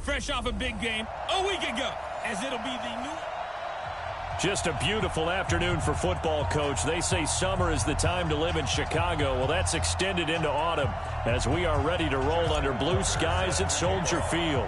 fresh off a big game a week ago, as it'll be the new... Just a beautiful afternoon for football, Coach. They say summer is the time to live in Chicago. Well, that's extended into autumn as we are ready to roll under blue skies at Soldier Field.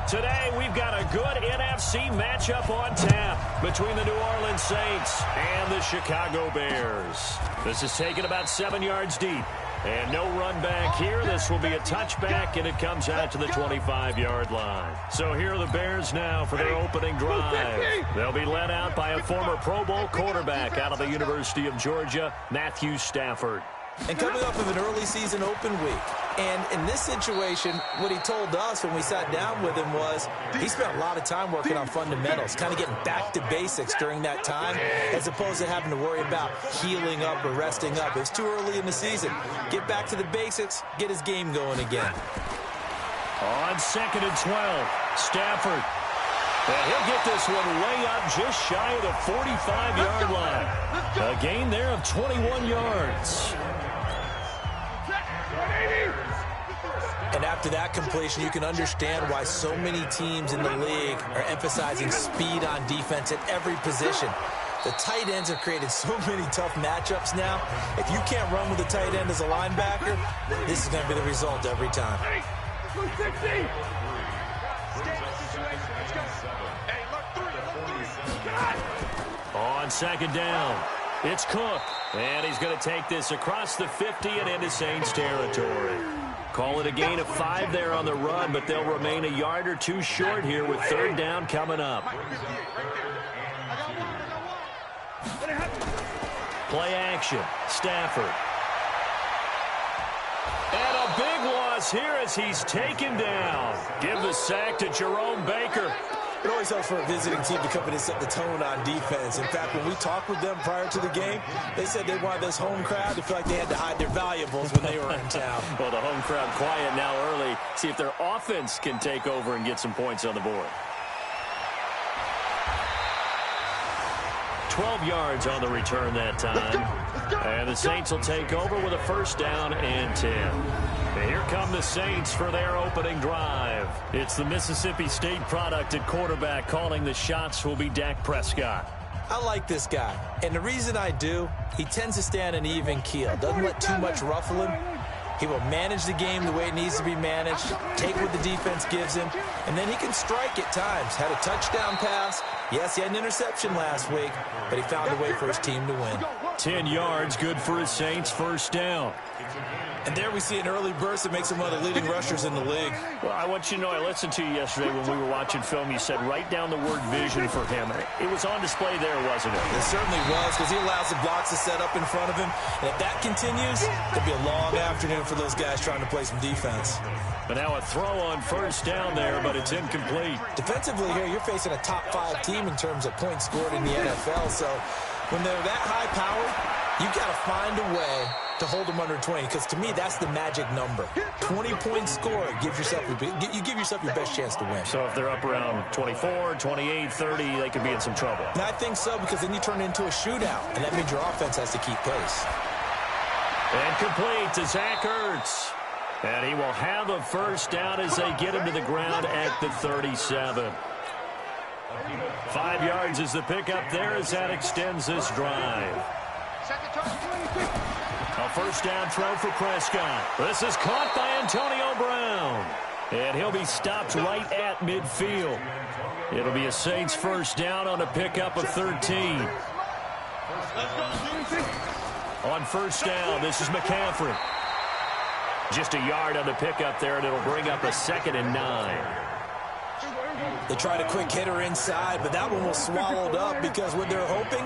Today, we've got a good NFC matchup on tap between the New Orleans Saints and the Chicago Bears. This is taken about 7 yards deep. And no run back here. This will be a touchback, and it comes out to the 25-yard line. So here are the Bears now for their opening drive. They'll be led out by a former Pro Bowl quarterback out of the University of Georgia, Matthew Stafford. And coming off of an early season open week. And in this situation, what he told us when we sat down with him was he spent a lot of time working on fundamentals, kind of getting back to basics during that time, as opposed to having to worry about healing up or resting up. It was too early in the season. Get back to the basics, get his game going again. On 2nd and 12, Stafford. And he'll get this one way up just shy of the 45-yard line. A gain there of 21 yards. And after that completion, you can understand why so many teams in the league are emphasizing speed on defense at every position. The tight ends have created so many tough matchups now. If you can't run with a tight end as a linebacker, this is going to be the result every time. On 2nd down, it's Cook. And he's going to take this across the 50 and into Saints territory. Call it a gain of 5 there on the run, but they'll remain a yard or two short here with 3rd down coming up. Play action, Stafford. And a big loss here as he's taken down. Give the sack to Jerome Baker. It always helps for a visiting team to come in and set the tone on defense. In fact, when we talked with them prior to the game, they said they wanted this home crowd to feel like they had to hide their valuables when they were in town. Well, the home crowd quiet now early. See if their offense can take over and get some points on the board. 12 yards on the return that time. And the Saints will take over with a 1st down and 10. And here come the Saints for their opening drive. It's the Mississippi State product at quarterback. Calling the shots will be Dak Prescott. I like this guy. And the reason I do, he tends to stay on an even keel. Doesn't let too much ruffle him. He will manage the game the way it needs to be managed, take what the defense gives him, and then he can strike at times. Had a touchdown pass. Yes, he had an interception last week, but he found a way for his team to win. 10 yards, good for his Saints, 1st down. And there we see an early burst that makes him one of the leading rushers in the league. Well, I want you to know, I listened to you yesterday when we were watching film. You said write down the word vision for him. It was on display there, wasn't it? It certainly was, because he allows the blocks to set up in front of him. And if that continues, it'll be a long afternoon for those guys trying to play some defense. But now a throw on 1st down there, but it's incomplete. Defensively here, you're facing a top 5 team in terms of points scored in the NFL. So when they're that high powered, you got to find a way to hold them under 20, because to me that's the magic number. 20-point score, you give yourself your best chance to win. So if they're up around 24, 28, 30, they could be in some trouble. And I think so, because then you turn it into a shootout, and that means your offense has to keep pace. And complete to Zach Ertz. And he will have a 1st down as they get him to the ground at the 37. 5 yards is the pickup there as that extends this drive. A 1st down throw for Prescott. This is caught by Antonio Brown. And he'll be stopped right at midfield. It'll be a Saints 1st down on a pickup of 13. On 1st down, this is McCaffrey. Just a yard on the pickup there, and it'll bring up a 2nd and 9. They tried a quick hitter inside, but that one was swallowed up because what they're hoping,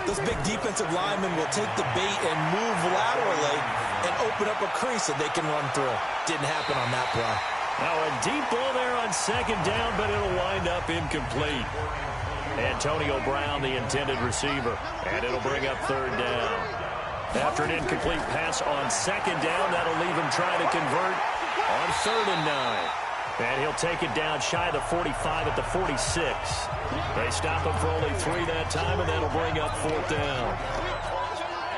those big defensive linemen will take the bait and move laterally and open up a crease that they can run through. Didn't happen on that play. Now a deep ball there on 2nd down, but it'll wind up incomplete. Antonio Brown, the intended receiver, and it'll bring up 3rd down. After an incomplete pass on 2nd down, that'll leave him trying to convert on 3rd and 9. And he'll take it down shy of the 45 at the 46. They stop him for only 3 that time, and that'll bring up 4th down.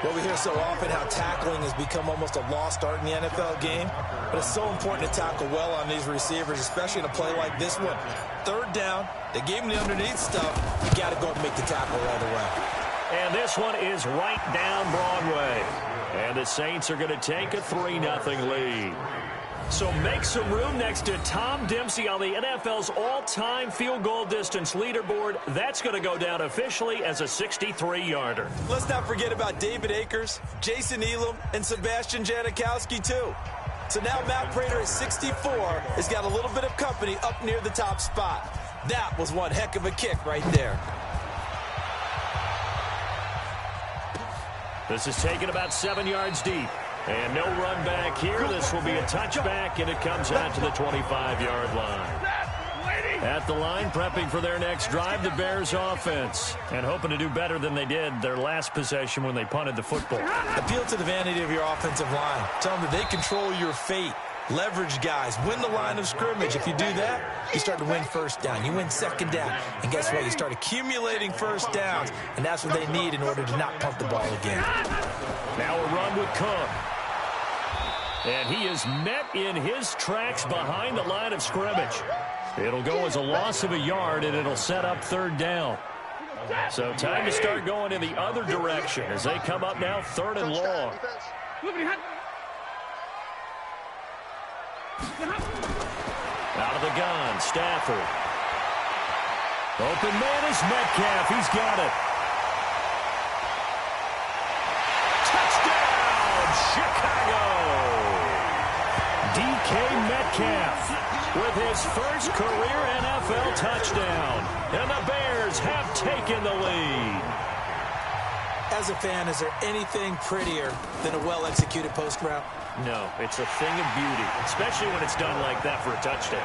Well, we hear so often how tackling has become almost a lost art in the NFL game, but it's so important to tackle well on these receivers, especially in a play like this one. Third down, they gave him the underneath stuff. You got to go and make the tackle right away. And this one is right down Broadway. And the Saints are going to take a 3-0 lead. So make some room next to Tom Dempsey on the NFL's all-time field goal distance leaderboard. That's going to go down officially as a 63-yarder. Let's not forget about David Akers, Jason Elam, and Sebastian Janikowski, too. So now Matt Prater at 64 has got a little bit of company up near the top spot. That was one heck of a kick right there. This is taken about 7 yards deep. And no run back here. This will be a touchback, and it comes out to the 25-yard line. At the line, prepping for their next drive, the Bears offense. And hoping to do better than they did their last possession when they punted the football. Appeal to the vanity of your offensive line. Tell them that they control your fate. Leverage guys. Win the line of scrimmage. If you do that, you start to win first down. You win second down. And guess what? You start accumulating first downs. And that's what they need in order to not pump the ball again. Now a run with Cook. And he is met in his tracks behind the line of scrimmage. It'll go as a loss of a yard, and it'll set up third down. So time to start going in the other direction as they come up now third and long. Out of the gun, Stafford. Open man is Metcalf. He's got it. Touchdown, Chicago. DK Metcalf with his first career NFL touchdown. And the Bears have taken the lead. As a fan, is there anything prettier than a well-executed post route? No, it's a thing of beauty, especially when it's done like that for a touchdown.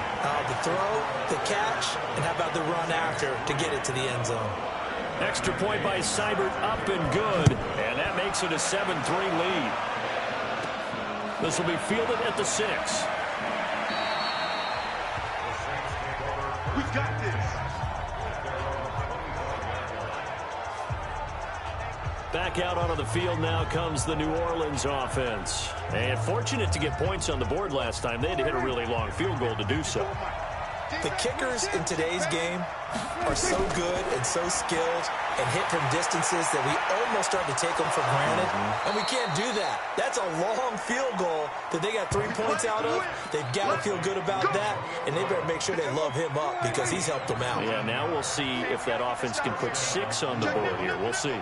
The throw, the catch, and how about the run after to get it to the end zone? Extra point by Seibert, up and good, and that makes it a 7-3 lead. This will be fielded at the 6. We've got this. Back out onto the field now comes the New Orleans offense. And fortunate to get points on the board last time. They had to hit a really long field goal to do so. The kickers in today's game are so good and so skilled and hit from distances that we almost start to take them for granted. And we can't do that. That's a long field goal that they got 3 points out of. They've got to feel good about that, and they better make sure they love him up because he's helped them out. Yeah, now we'll see if that offense can put 6 on the board here. We'll see.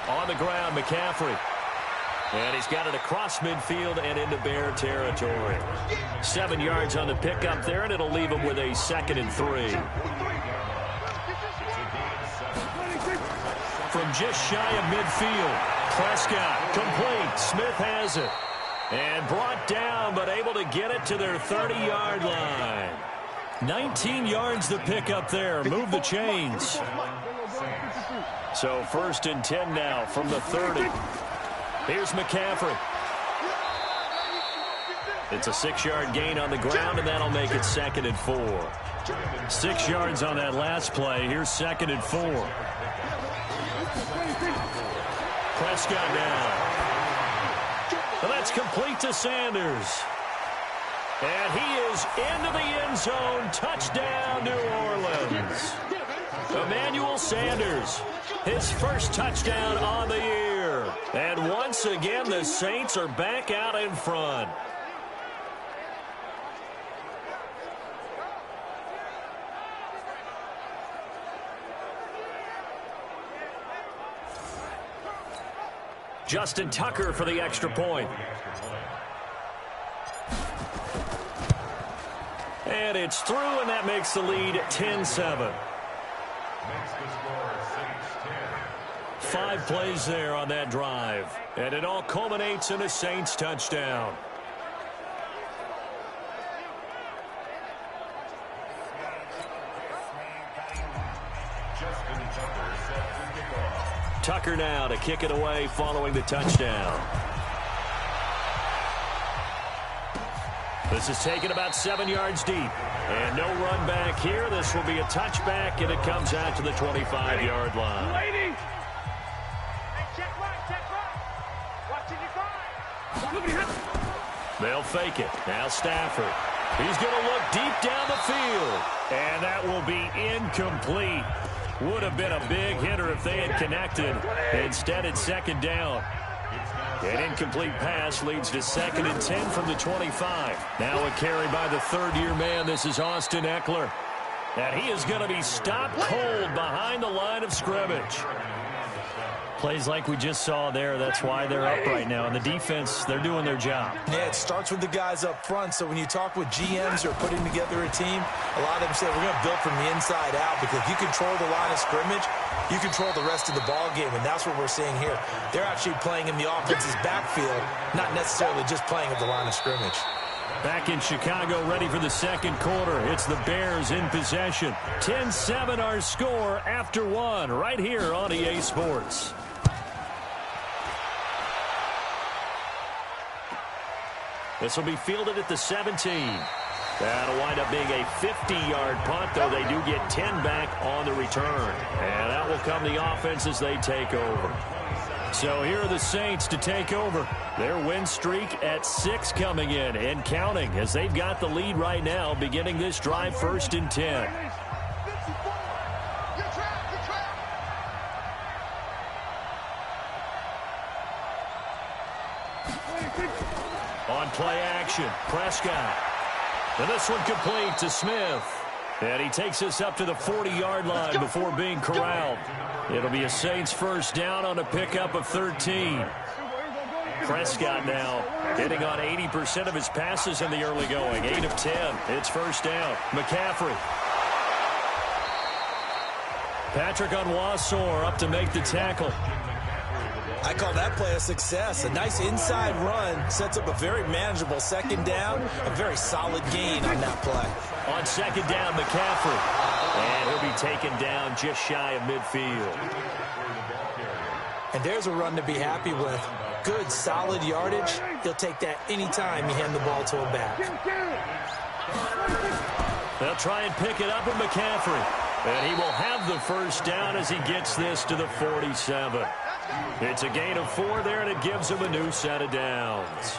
On the ground, McCaffrey. And he's got it across midfield and into Bear territory. 7 yards on the pickup there, and it'll leave him with a 2nd and 3. From just shy of midfield, Prescott complete. Smith has it. And brought down, but able to get it to their 30-yard line. 19 yards to pick up there. Move the chains. So 1st and 10 now from the 30. Here's McCaffrey. It's a 6-yard gain on the ground, and that'll make it 2nd and 4. 6 yards on that last play. Here's 2nd and 4. Prescott down. Well, that's complete to Sanders. And he is into the end zone. Touchdown, New Orleans. Emmanuel Sanders, his first touchdown on the year. And once again, the Saints are back out in front. Justin Tucker for the extra point. And it's through, and that makes the lead 10-7. 5 plays there on that drive. And it all culminates in a Saints touchdown. Tucker now to kick it away following the touchdown. This is taken about 7 yards deep. And no run back here. This will be a touchback, and it comes out to the 25-yard line. Hey, check right. Watching your guard. They'll fake it. Now Stafford. He's going to look deep down the field. And that will be incomplete. Would have been a big hitter if they had connected. Instead, it's second down. An incomplete pass leads to 2nd and 10 from the 25. Now a carry by the third-year man. This is Austin Eckler. And he is going to be stopped cold behind the line of scrimmage. Plays like we just saw there. That's why they're up right now. And the defense, they're doing their job. Yeah, it starts with the guys up front. So when you talk with GMs who are putting together a team, a lot of them say we're going to build from the inside out, because if you control the line of scrimmage, you control the rest of the ball game, and that's what we're seeing here. They're actually playing in the offense's backfield, not necessarily just playing at the line of scrimmage. Back in Chicago, ready for the second quarter. It's the Bears in possession. 10-7 our score after one, right here on EA Sports. This will be fielded at the 17. That'll wind up being a 50-yard punt, though they do get 10 back on the return. And that will come the offense as they take over. So here are the Saints to take over. Their win streak at 6 coming in and counting, as they've got the lead right now, beginning this drive 1st and 10. On play action, Prescott. And this one complete to Smith. And he takes us up to the 40-yard line before being corralled. It'll be a Saints first down on a pickup of 13. Prescott now hitting on 80% of his passes in the early going. 8 of 10. It's first down. McCaffrey. Patrick Onwuasor up to make the tackle. I call that play a success. A nice inside run sets up a very manageable second down. A very solid gain on that play. On second down, McCaffrey. And he'll be taken down just shy of midfield. And there's a run to be happy with. Good, solid yardage. He'll take that anytime you hand the ball to him back. They'll try and pick it up with McCaffrey. And he will have the first down as he gets this to the 47. It's a gain of 4 there, and it gives him a new set of downs.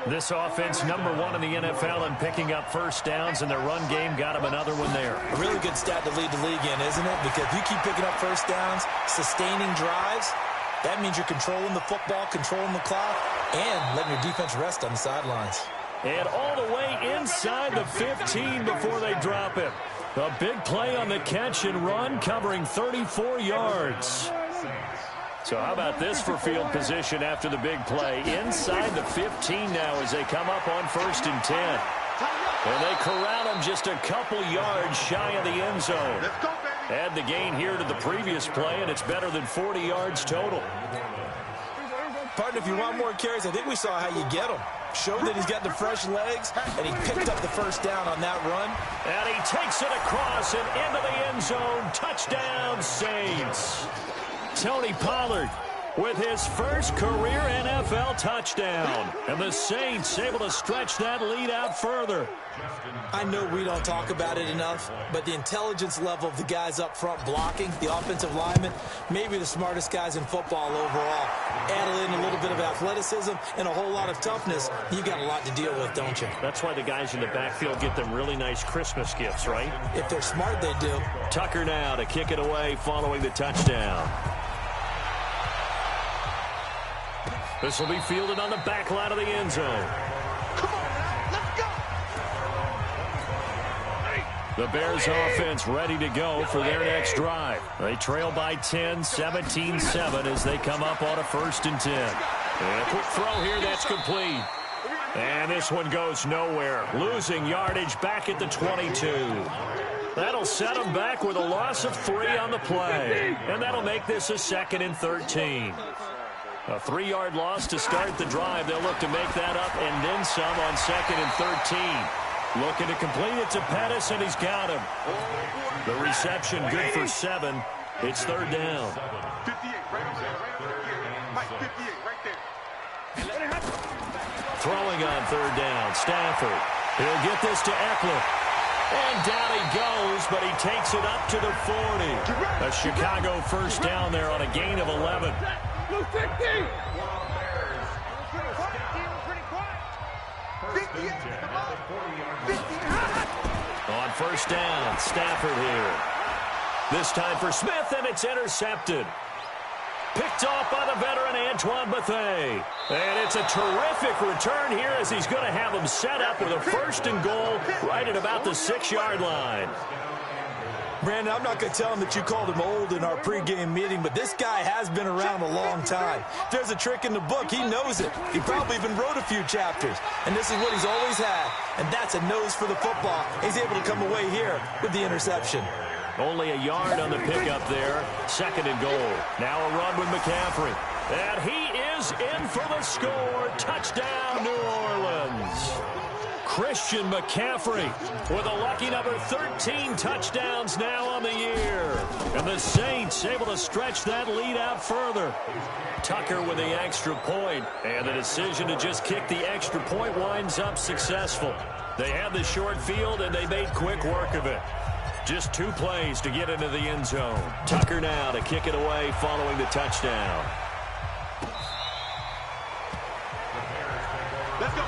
This offense, number 1 in the NFL in picking up first downs, and their run game got him another one there. A really good stat to lead the league in, isn't it? Because if you keep picking up first downs, sustaining drives, that means you're controlling the football, controlling the clock, and letting your defense rest on the sidelines. And all the way inside the 15 before they drop him. A big play on the catch and run, covering 34 yards. So how about this for field position after the big play? Inside the 15 now as they come up on 1st and 10. And they corral him just a couple yards shy of the end zone. Add the gain here to the previous play, and it's better than 40 yards total. Partner, if you want more carries, I think we saw how you get them. Showed that he's got the fresh legs, and he picked up the first down on that run. And he takes it across and into the end zone. Touchdown, Saints. Tony Pollard with his first career NFL touchdown. And the Saints able to stretch that lead out further. I know we don't talk about it enough, but the intelligence level of the guys up front blocking, the offensive linemen, maybe the smartest guys in football overall. Add in a little bit of athleticism and a whole lot of toughness, you got a lot to deal with, don't you? That's why the guys in the backfield get them really nice Christmas gifts, right? If they're smart, they do. Tucker now to kick it away following the touchdown. This will be fielded on the back line of the end zone. The Bears offense ready to go for their next drive. They trail by 10, 17-7 as they come up on a 1st and 10. And a quick throw here that's complete. And this one goes nowhere. Losing yardage back at the 22. That'll set them back with a loss of 3 on the play. And that'll make this a 2nd and 13. A 3-yard loss to start the drive. They'll look to make that up and then some on 2nd and 13. Looking to complete it to Pettis, and he's got him. The reception good for 7. It's 3rd down. 58 right there. Mike, 58 right there. Throwing on third down, Stafford. He'll get this to Eckler. And down he goes, but he takes it up to the 40. A Chicago first down there on a gain of 11. On first down, Stafford here. This time for Smith, and it's intercepted. Picked off by the veteran Antoine Bethea. And it's a terrific return here as he's going to have him set up with a first and goal right at about the 6-yard line. Brandon, I'm not going to tell him that you called him old in our pregame meeting, but this guy has been around a long time. If there's a trick in the book, he knows it. He probably even wrote a few chapters. And this is what he's always had. And that's a nose for the football. He's able to come away here with the interception. Only a yard on the pickup there. Second and goal. Now a run with McCaffrey. And he is in for the score. Touchdown, New Orleans. Christian McCaffrey with a lucky number 13 touchdowns now on the year. And the Saints able to stretch that lead out further. Tucker with the extra point. And the decision to just kick the extra point winds up successful. They had the short field, and they made quick work of it. Just 2 plays to get into the end zone. Tucker now to kick it away following the touchdown. Let's go,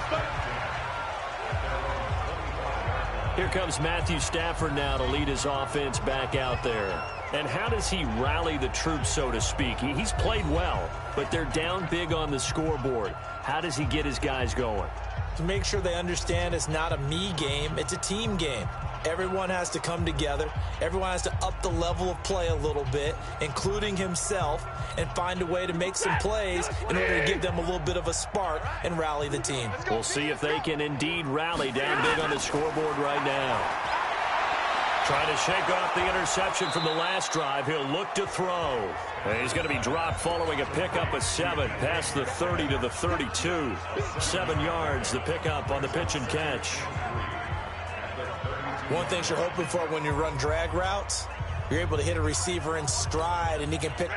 Here comes Matthew Stafford now to lead his offense back out there. And how does he rally the troops, so to speak? He's played well, but they're down big on the scoreboard. How does he get his guys going? To make sure they understand it's not a me game, it's a team game. Everyone has to come together. Everyone has to up the level of play a little bit, including himself, and find a way to make some plays in order to give them a little bit of a spark and rally the team. We'll see if they can indeed rally down big on the scoreboard right now. Trying to shake off the interception from the last drive. He'll look to throw. And he's going to be dropped following a pickup of 7 past the 30 to the 32. 7 yards, the pickup on the pitch and catch. One thing you're hoping for when you run drag routes, you're able to hit a receiver in stride, and he can pick.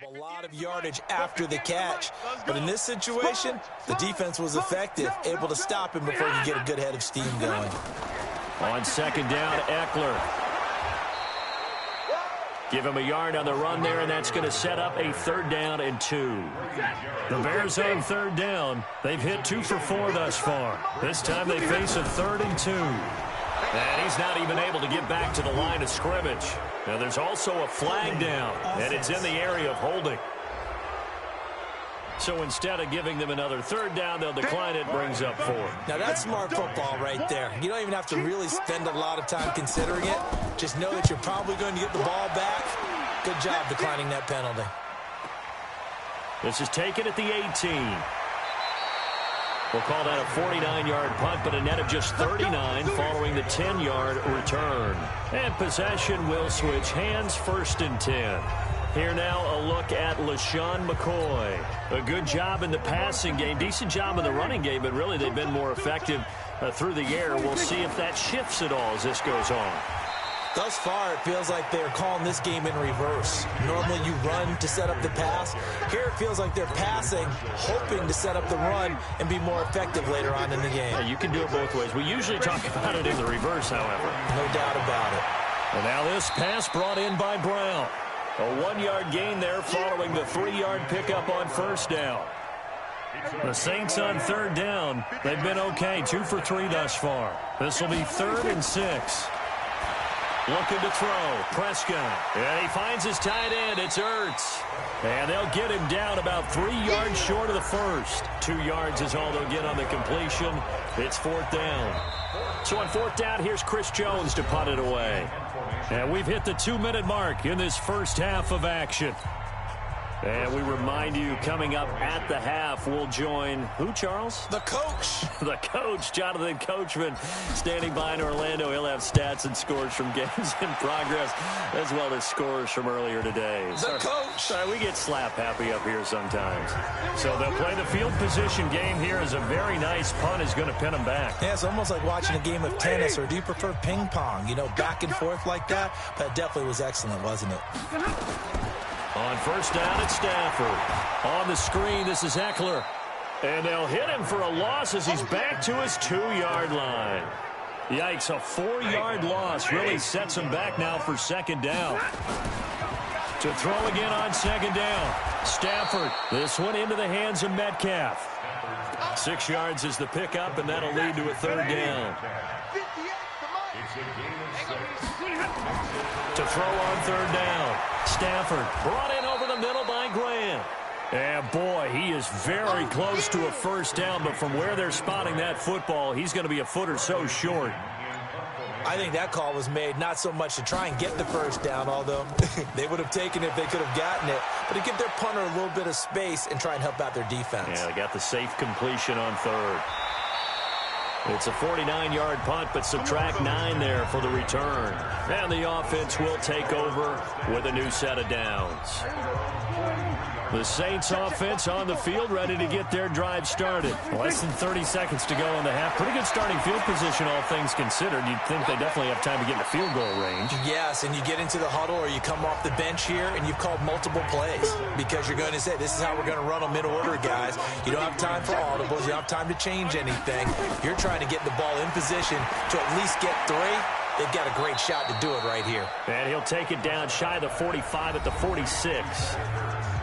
A lot of yardage after the catch, but in this situation, the defense was effective, able to stop him before he could get a good head of steam going. On second down, Eckler. Give him a yard on the run there, and that's going to set up a 3rd down and 2. The Bears on 3rd down. They've hit 2 for 4 thus far. This time they face a 3rd and 2. And he's not even able to get back to the line of scrimmage. Now there's also a flag down, and it's in the area of holding. So instead of giving them another 3rd down, they'll decline it, brings up 4. Now that's smart football right there. You don't even have to really spend a lot of time considering it. Just know that you're probably going to get the ball back. Good job declining that penalty. This is taken at the 18. We'll call that a 49-yard punt, but a net of just 39 following the 10-yard return. And possession will switch hands, 1st and 10. Here now a look at LaShawn McCoy. A good job in the passing game, decent job in the running game, but really they've been more effective through the air. We'll see if that shifts at all as this goes on. Thus far, it feels like they're calling this game in reverse. Normally you run to set up the pass. Here it feels like they're passing, hoping to set up the run and be more effective later on in the game. Yeah, you can do it both ways. We usually talk about it in the reverse, however. No doubt about it. And now this pass brought in by Brown. A 1-yard gain there following the 3-yard pickup on 1st down. The Saints on 3rd down. They've been okay, 2 for 3 thus far. This will be 3rd and 6. Looking to throw. Prescott. And he finds his tight end. It's Ertz. And they'll get him down about 3 yards short of the first. 2 yards is all they'll get on the completion. It's 4th down. So on fourth down, here's Chris Jones to punt it away. And we've hit the 2-minute mark in this first half of action. And we remind you, coming up at the half, we'll join who, Charles? The coach. The coach, Jonathan Coachman, standing by in Orlando. He'll have stats and scores from games in progress, as well as scores from earlier today. The coach. Sorry, we get slap happy up here sometimes. So they'll play the field position game here as a very nice punt is going to pin them back. Yeah, it's almost like watching a game of tennis, or do you prefer ping pong? You know, back and forth like that. But it definitely was excellent, wasn't it? On first down, it's Stafford. On the screen, this is Eckler. And they'll hit him for a loss as he's back to his 2-yard line. Yikes, a 4-yard loss really sets him back now for second down. To throw again on second down. Stafford, this one into the hands of Metcalf. 6 yards is the pickup, and that'll lead to a third down. To throw on third down. Stafford brought in over the middle by Graham. And boy, he is very close to a first down, but from where they're spotting that football, he's going to be a foot or so short. I think that call was made not so much to try and get the first down, although they would have taken it if they could have gotten it, but to give their punter a little bit of space and try and help out their defense. Yeah, they got the safe completion on third. It's a 49-yard punt, but subtract 9 there for the return. And the offense will take over with a new set of downs. The Saints offense on the field, ready to get their drive started. Less than 30 seconds to go in the half. Pretty good starting field position, all things considered. You'd think they definitely have time to get in the field goal range. Yes, and you get into the huddle or you come off the bench here and you've called multiple plays because you're going to say, this is how we're going to run them in order, guys. You don't have time for audibles. You don't have time to change anything. You're trying to get the ball in position to at least get 3. They've got a great shot to do it right here. And he'll take it down shy of the 45 at the 46.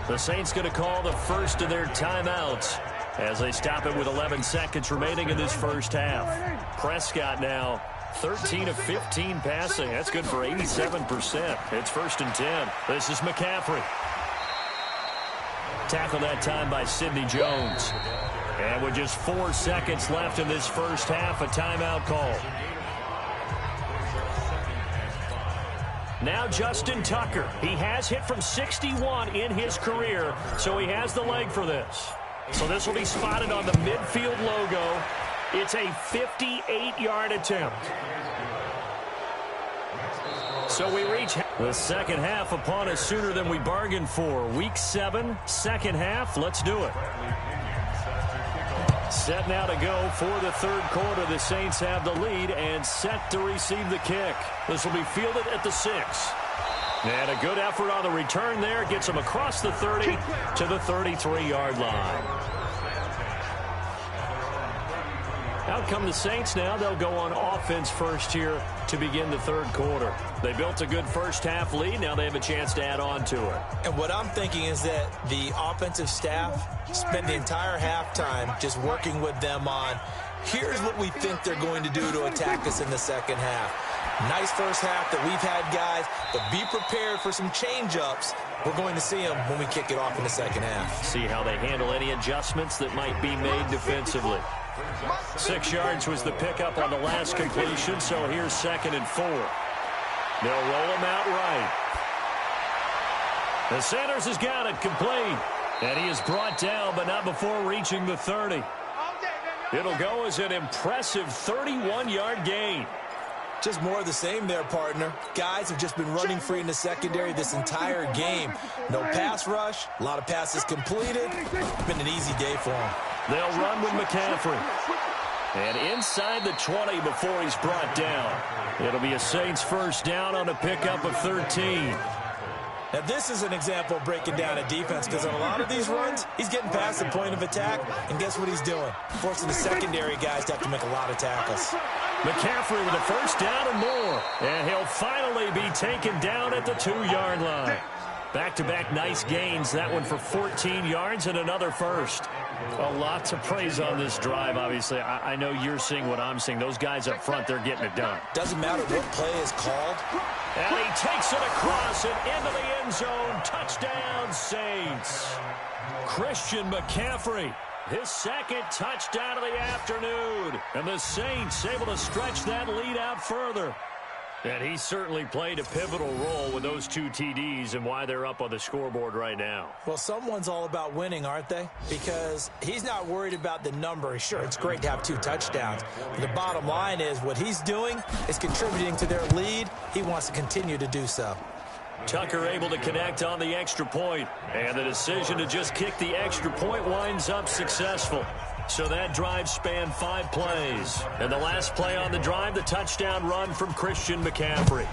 The Saints going to call the first of their timeouts as they stop it with 11 seconds remaining in this first half. Prescott now 13 of 15 passing. That's good for 87%. It's first and 10. This is McCaffrey. Tackled that time by Sidney Jones. And with just 4 seconds left in this first half, a timeout call. Now Justin Tucker. He has hit from 61 in his career, so he has the leg for this. So this will be spotted on the midfield logo. It's a 58-yard attempt. So we reach the second half upon us sooner than we bargained for. Week 7, second half. Let's do it. Set now to go for the third quarter. The Saints have the lead and set to receive the kick. This will be fielded at the 6. And a good effort on the return there. Gets them across the 30 to the 33-yard line. Out come the Saints now. They'll go on offense first here to begin the third quarter. They built a good first half lead. Now they have a chance to add on to it. And what I'm thinking is that the offensive staff spent the entire halftime just working with them on, here's what we think they're going to do to attack us in the second half. Nice first half that we've had, guys, but be prepared for some change-ups. We're going to see them when we kick it off in the second half. See how they handle any adjustments that might be made defensively. 6 yards was the pickup on the last completion, so here's 2nd and 4. They'll roll him out right. The Sanders has got it complete. And he is brought down, but not before reaching the 30. It'll go as an impressive 31-yard gain. Just more of the same there, partner. Guys have just been running free in the secondary this entire game. No pass rush, a lot of passes completed. It's been an easy day for them. They'll run with McCaffrey. And inside the 20 before he's brought down. It'll be a Saints first down on a pickup of 13. Now, this is an example of breaking down a defense because on a lot of these runs, he's getting past the point of attack, and guess what he's doing? Forcing the secondary guys to have to make a lot of tackles. McCaffrey with a first down and more. And he'll finally be taken down at the 2-yard line. Back-to-back nice gains. That one for 14 yards and another first. A lot to praise on this drive, obviously. I know you're seeing what I'm seeing. Those guys up front, they're getting it done. Doesn't matter what play is called. And he takes it across and into the end zone. Touchdown, Saints. Christian McCaffrey His second touchdown of the afternoon. And the Saints able to stretch that lead out further. And he certainly played a pivotal role with those 2 TDs and why they're up on the scoreboard right now. Well, someone's all about winning, aren't they? Because he's not worried about the number. Sure, it's great to have 2 touchdowns. But the bottom line is what he's doing is contributing to their lead. He wants to continue to do so. Tucker able to connect on the extra point. And the decision to just kick the extra point winds up successful. So that drive spanned 5 plays. And the last play on the drive, the touchdown run from Christian McCaffrey.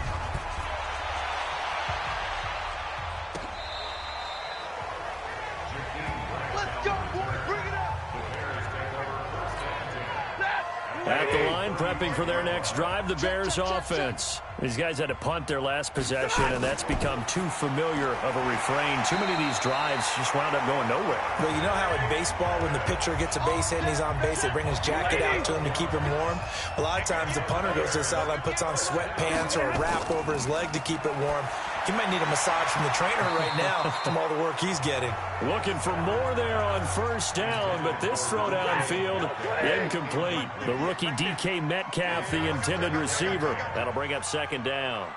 Let's go, boys. Bring it up. At the line, prepping for their next drive, the Bears offense. These guys had to punt their last possession, and that's become too familiar of a refrain. Too many of these drives just wound up going nowhere. Well, you know how in baseball, when the pitcher gets a base hit and he's on base, they bring his jacket out to him to keep him warm? A lot of times the punter goes to the sideline, puts on sweatpants or a wrap over his leg to keep it warm. He might need a massage from the trainer right now from all the work he's getting. Looking for more there on first down, but this throw downfield, incomplete. The rookie DK Metcalf, the intended receiver. That'll bring up second down.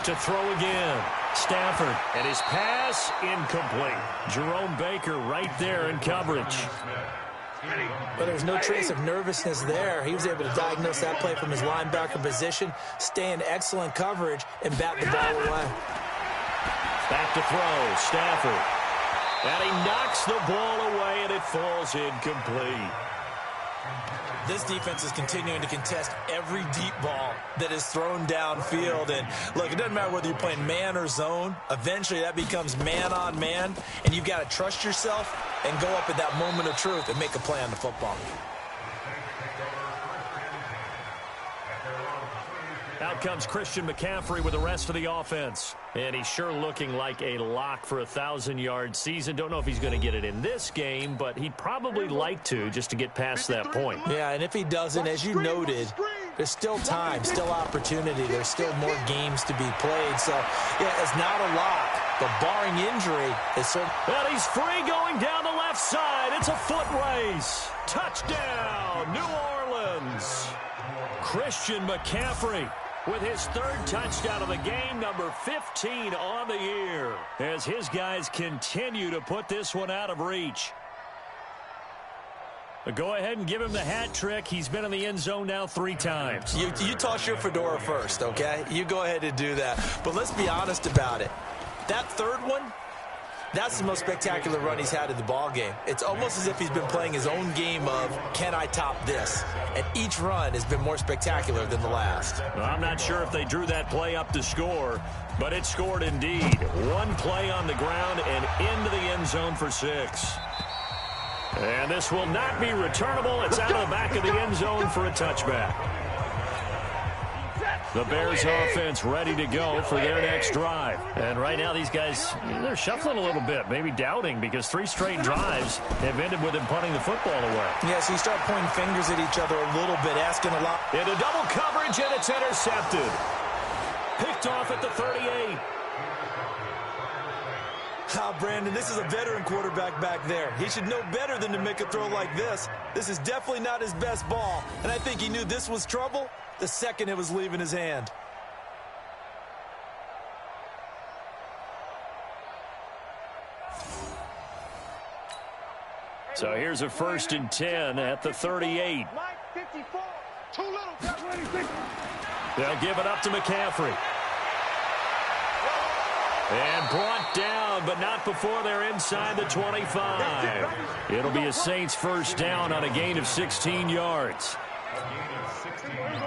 To throw again. Stafford, and his pass incomplete. Jerome Baker right there in coverage. But there's no trace of nervousness there. He was able to diagnose that play from his linebacker position, stay in excellent coverage, and bat the ball away. Back to throw, Stafford. And he knocks the ball away, and it falls incomplete. This defense is continuing to contest every deep ball that is thrown downfield. And, look, it doesn't matter whether you're playing man or zone. Eventually, that becomes man-on-man, and you've got to trust yourself and go up at that moment of truth and make a play on the football. Out comes Christian McCaffrey with the rest of the offense. And he's sure looking like a lock for a 1,000-yard season. Don't know if he's going to get it in this game, but he'd probably like to just to get past that point. Yeah, and if he doesn't, as you noted, there's still time, still opportunity. There's still more games to be played. So, yeah, it's not a lock, but barring injury, it's certainly... Well, he's free going down the left side. It's a foot race. Touchdown, New Orleans. Christian McCaffrey with his 3rd touchdown of the game, number 15 on the year, as his guys continue to put this one out of reach. But go ahead and give him the hat trick. He's been in the end zone now 3 times. You toss your fedora first, okay? You go ahead and do that. But let's be honest about it. That 3rd one, that's the most spectacular run he's had in the ball game. It's almost as if he's been playing his own game of, can I top this? And each run has been more spectacular than the last. Well, I'm not sure if they drew that play up to score, but it scored indeed. 1 play on the ground and into the end zone for 6. And this will not be returnable. It's out of the back of the end zone for a touchback. The Bears offense ready to go for their next drive. And right now these guys, they're shuffling a little bit, maybe doubting, because 3 straight drives have ended with them punting the football away. Yeah, so you start pointing fingers at each other a little bit, asking a lot. Into double coverage, and it's intercepted. Picked off at the 38. Brandon, this is a veteran quarterback back there. He should know better than to make a throw like this. This is definitely not his best ball, and I think he knew this was trouble the second it was leaving his hand. So here's a 1st and 10 at the 38. They'll give it up to McCaffrey. And brought down, but not before they're inside the 25. It'll be a Saints 1st down on a gain of 16 yards.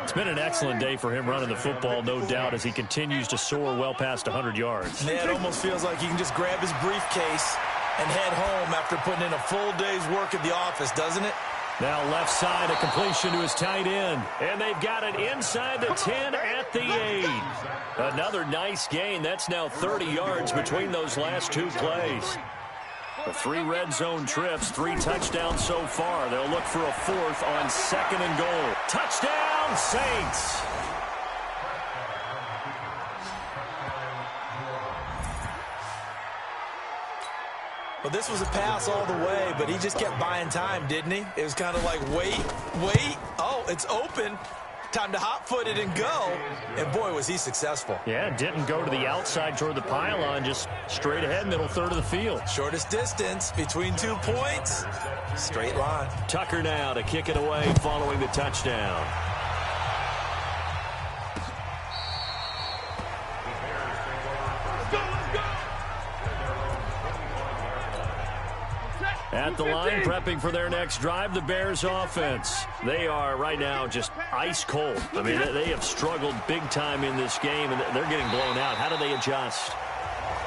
It's been an excellent day for him running the football, no doubt, as he continues to soar well past 100 yards. Yeah, it almost feels like he can just grab his briefcase and head home after putting in a full day's work at the office, doesn't it? Now left side, a completion to his tight end. And they've got it inside the 10 at the 8. Another nice gain. That's now 30 yards between those last 2 plays. The 3 red zone trips, 3 touchdowns so far. They'll look for a 4th on 2nd and goal. Touchdown, Saints! Well, this was a pass all the way, but he just kept buying time, didn't he? It was kind of like, wait. Oh, it's open. Time to hot-foot it and go. And, boy, was he successful. Yeah, didn't go to the outside toward the pylon, just straight ahead, middle third of the field. Shortest distance between 2 points. Straight line. Tucker now to kick it away following the touchdown. At the line, prepping for their next drive, the Bears offense. They are right now just ice cold. I mean, they have struggled big time in this game, and they're getting blown out. How do they adjust?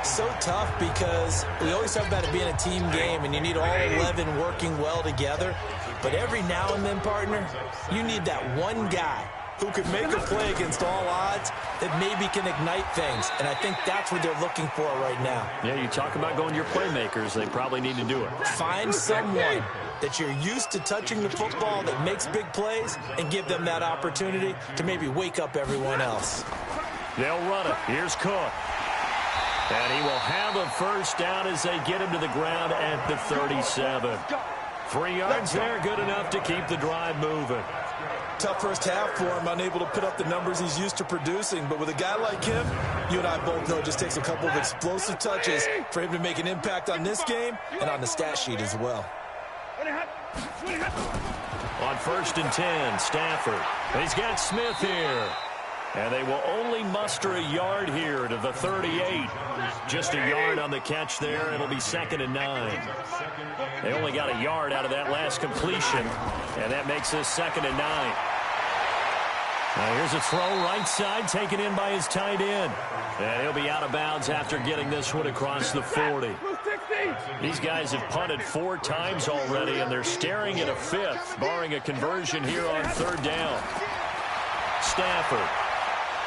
So tough because we always talk about it being a team game, and you need all 11 working well together. But every now and then, partner, you need that one guy who could make a play against all odds that maybe can ignite things. And I think that's what they're looking for right now. Yeah, you talk about going to your playmakers. They probably need to do it. Find someone that you're used to touching the football that makes big plays and give them that opportunity to maybe wake up everyone else. They'll run it. Here's Cook. And he will have a first down as they get him to the ground at the 37. 3 yards there, good enough to keep the drive moving. Tough first half for him, unable to put up the numbers he's used to producing. But with a guy like him, you and I both know it just takes a couple of explosive touches for him to make an impact on this game and on the stat sheet as well. On 1st and 10, Stafford. He's got Smith here. And they will only muster a yard here to the 38. Just a yard on the catch there. It'll be 2nd and 9. They only got a yard out of that last completion, and that makes this 2nd and 9. Now here's a throw right side taken in by his tight end. And he'll be out of bounds after getting this one across the 40. These guys have punted 4 times already, and they're staring at a 5th, barring a conversion here on 3rd down. Stafford.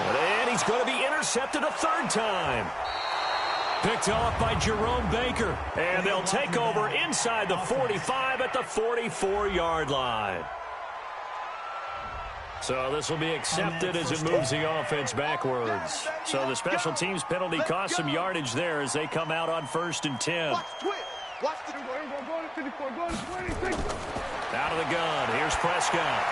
And he's going to be intercepted a 3rd time. Picked off by Jerome Baker. And they'll take over inside the 45 at the 44-yard line. So this will be accepted as it moves the offense backwards. So the special teams penalty cost some yardage there as they come out on 1st and 10. Out of the gun. Here's Prescott.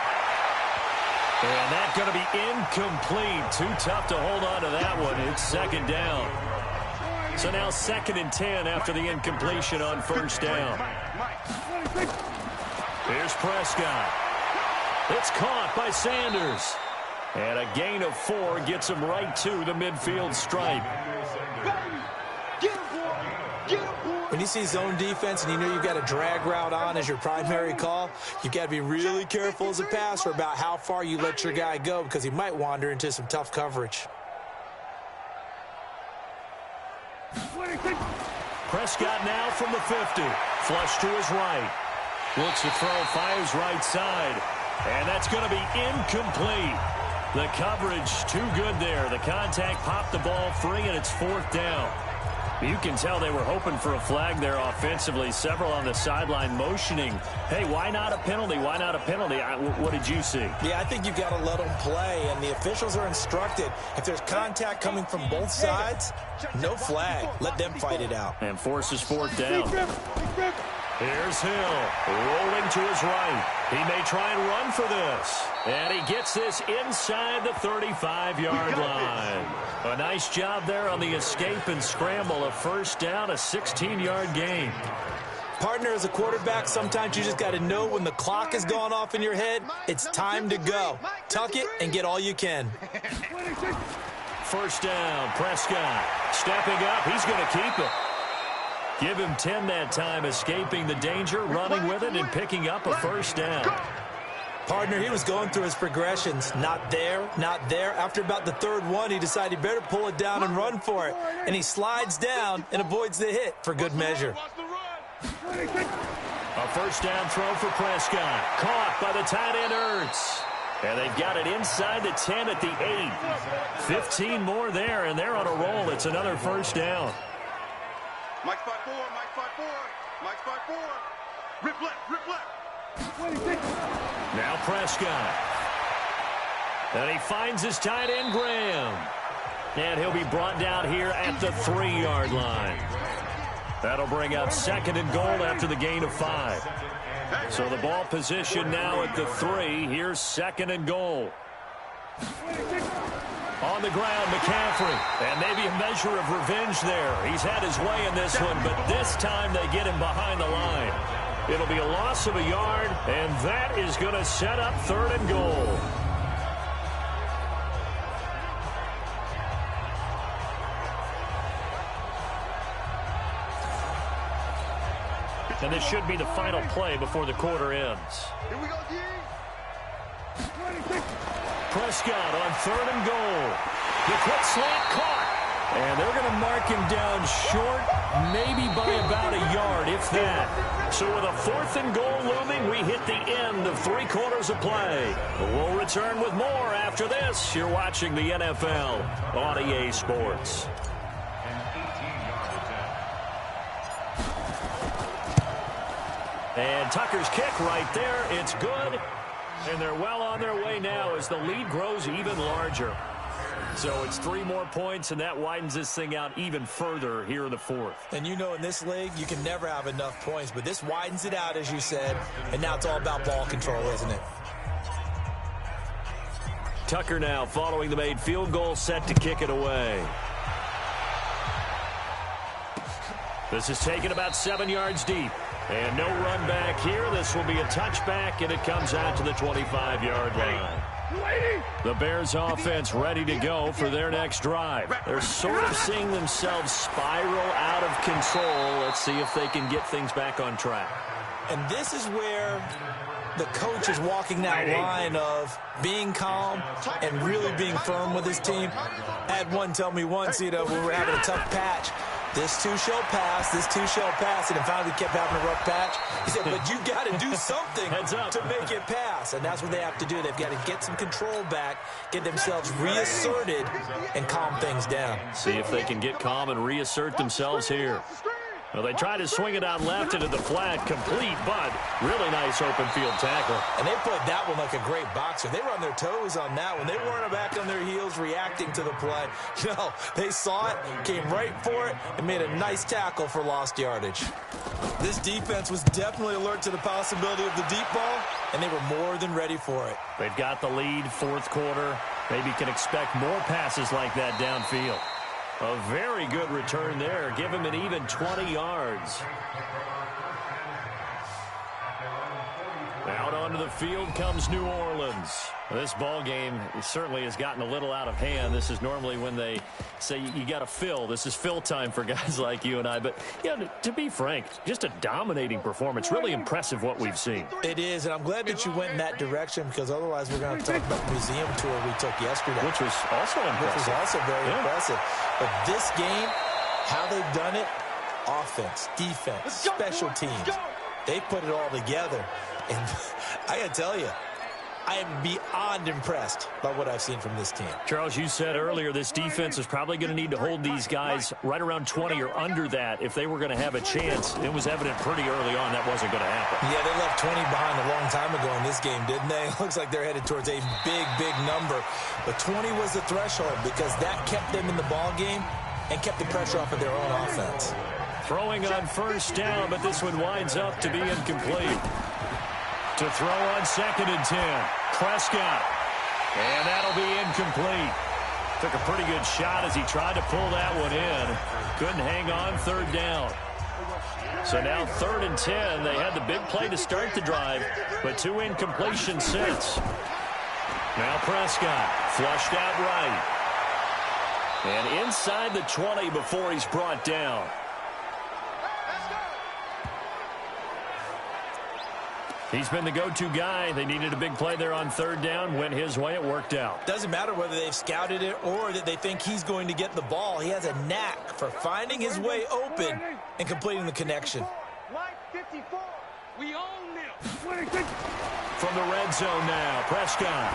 And that's going to be incomplete. Too tough to hold on to that one. It's 2nd down. So now 2nd and 10 after the incompletion on 1st down. Here's Prescott. It's caught by Sanders. And a gain of 4 gets him right to the midfield stripe. When you see zone defense and you know you've got a drag route on as your primary call, you've got to be really careful as a passer about how far you let your guy go because he might wander into some tough coverage. Prescott now from the 50. Flush to his right. Looks to throw, fires right side. And that's going to be incomplete. The coverage too good there. The contact popped the ball free, and it's 4th down. You can tell they were hoping for a flag there offensively. Several on the sideline motioning, hey, why not a penalty? Why not a penalty? What did you see? Yeah, I think you've got to let them play, and the officials are instructed. If there's contact coming from both sides, no flag. Let them fight it out. And forces 4th down. Here's Hill, rolling to his right. He may try and run for this. And he gets this inside the 35-yard line. A nice job there on the escape and scramble. A 1st down, a 16-yard gain. Partner, as a quarterback, sometimes you just got to know when the clock has gone off in your head, it's time to go. Tuck it and get all you can. 1st down, Prescott. Stepping up, he's going to keep it. Give him 10 that time, escaping the danger, running with it, and picking up a 1st down. Partner, he was going through his progressions. Not there, not there. After about the 3rd one, he decided he better pull it down and run for it. And he slides down and avoids the hit for good measure. A 1st down throw for Prescott. Caught by the tight end, Ertz. And they've got it inside the 10 at the 8. 15 more there, and they're on a roll. It's another 1st down. Mike 5-4, Mike 5-4, Mike 5-4. Rip left, rip left. Now Prescott. And he finds his tight end, Graham. And he'll be brought down here at the 3-yard line. That'll bring up 2nd and goal after the gain of 5. So the ball position now at the 3. Here's 2nd and goal. On the ground, McCaffrey. And maybe a measure of revenge there. He's had his way in this one, but this time they get him behind the line. It'll be a loss of a yard, and that is going to set up 3rd and goal. And this should be the final play before the quarter ends. Here we go, D. Prescott on 3rd and goal. The quick slant caught. And they're going to mark him down short, maybe by about a yard, if that. So with a 4th and goal looming, we hit the end of 3 quarters of play. We'll return with more after this. You're watching the NFL on EA Sports. And Tucker's kick right there. It's good. And they're well on their way now as the lead grows even larger. So it's 3 more points, and that widens this thing out even further here in the 4th. And you know, in this league, you can never have enough points, but this widens it out, as you said, and now it's all about ball control, isn't it? Tucker now following the made field goal, set to kick it away. This is taken about 7 yards deep. And no run back here. This will be a touchback, and it comes out to the 25-yard line. The Bears offense ready to go for their next drive. They're sort of seeing themselves spiral out of control. Let's see if they can get things back on track. And this is where the coach is walking that line of being calm and really being firm with his team. I had one tell me once, you know, when we were having a tough patch, this too shall pass, this too shall pass, and finally we kept having a rough patch. He said, but you got to do something to make it pass, and that's what they have to do. They've got to get some control back, get themselves reasserted, and calm things down. See if they can get calm and reassert themselves here. Well, they try to swing it out left into the flat, complete, but really nice open field tackle. And they played that one like a great boxer. They were on their toes on that one. They weren't back on their heels reacting to the play. No, they saw it, came right for it, and made a nice tackle for lost yardage. This defense was definitely alert to the possibility of the deep ball, and they were more than ready for it. They've got the lead, 4th quarter. Maybe can expect more passes like that downfield. A very good return there. Give him an even 20 yards. Out onto the field comes New Orleans. This ball game certainly has gotten a little out of hand. This is normally when they say you got to fill. This is fill time for guys like you and I. But, yeah, to be frank, just a dominating performance. Really impressive what we've seen. It is, and I'm glad that you went in that direction because otherwise we're going to talk about the museum tour we took yesterday. Which was also impressive. Which was also very impressive. But this game, how they've done it, offense, defense, special teams, they put it all together. And I got to tell you, I am beyond impressed by what I've seen from this team. Charles, you said earlier this defense is probably going to need to hold these guys right around 20 or under that if they were going to have a chance. It was evident pretty early on that wasn't going to happen. Yeah, they left 20 behind a long time ago in this game, didn't they? It looks like they're headed towards a big, big number. But 20 was the threshold because that kept them in the ball game and kept the pressure off of their own offense. Throwing on 1st down, but this one winds up to be incomplete. To throw on 2nd and 10. Prescott. And that'll be incomplete. Took a pretty good shot as he tried to pull that one in. Couldn't hang on 3rd down. So now 3rd and 10. They had the big play to start the drive, but 2 incompletions since. Now Prescott flushed out right. And inside the 20 before he's brought down. He's been the go-to guy. They needed a big play there on 3rd down. Went his way. It worked out. Doesn't matter whether they've scouted it or that they think he's going to get the ball. He has a knack for finding his way open and completing the connection. We own them. From the red zone now, Prescott.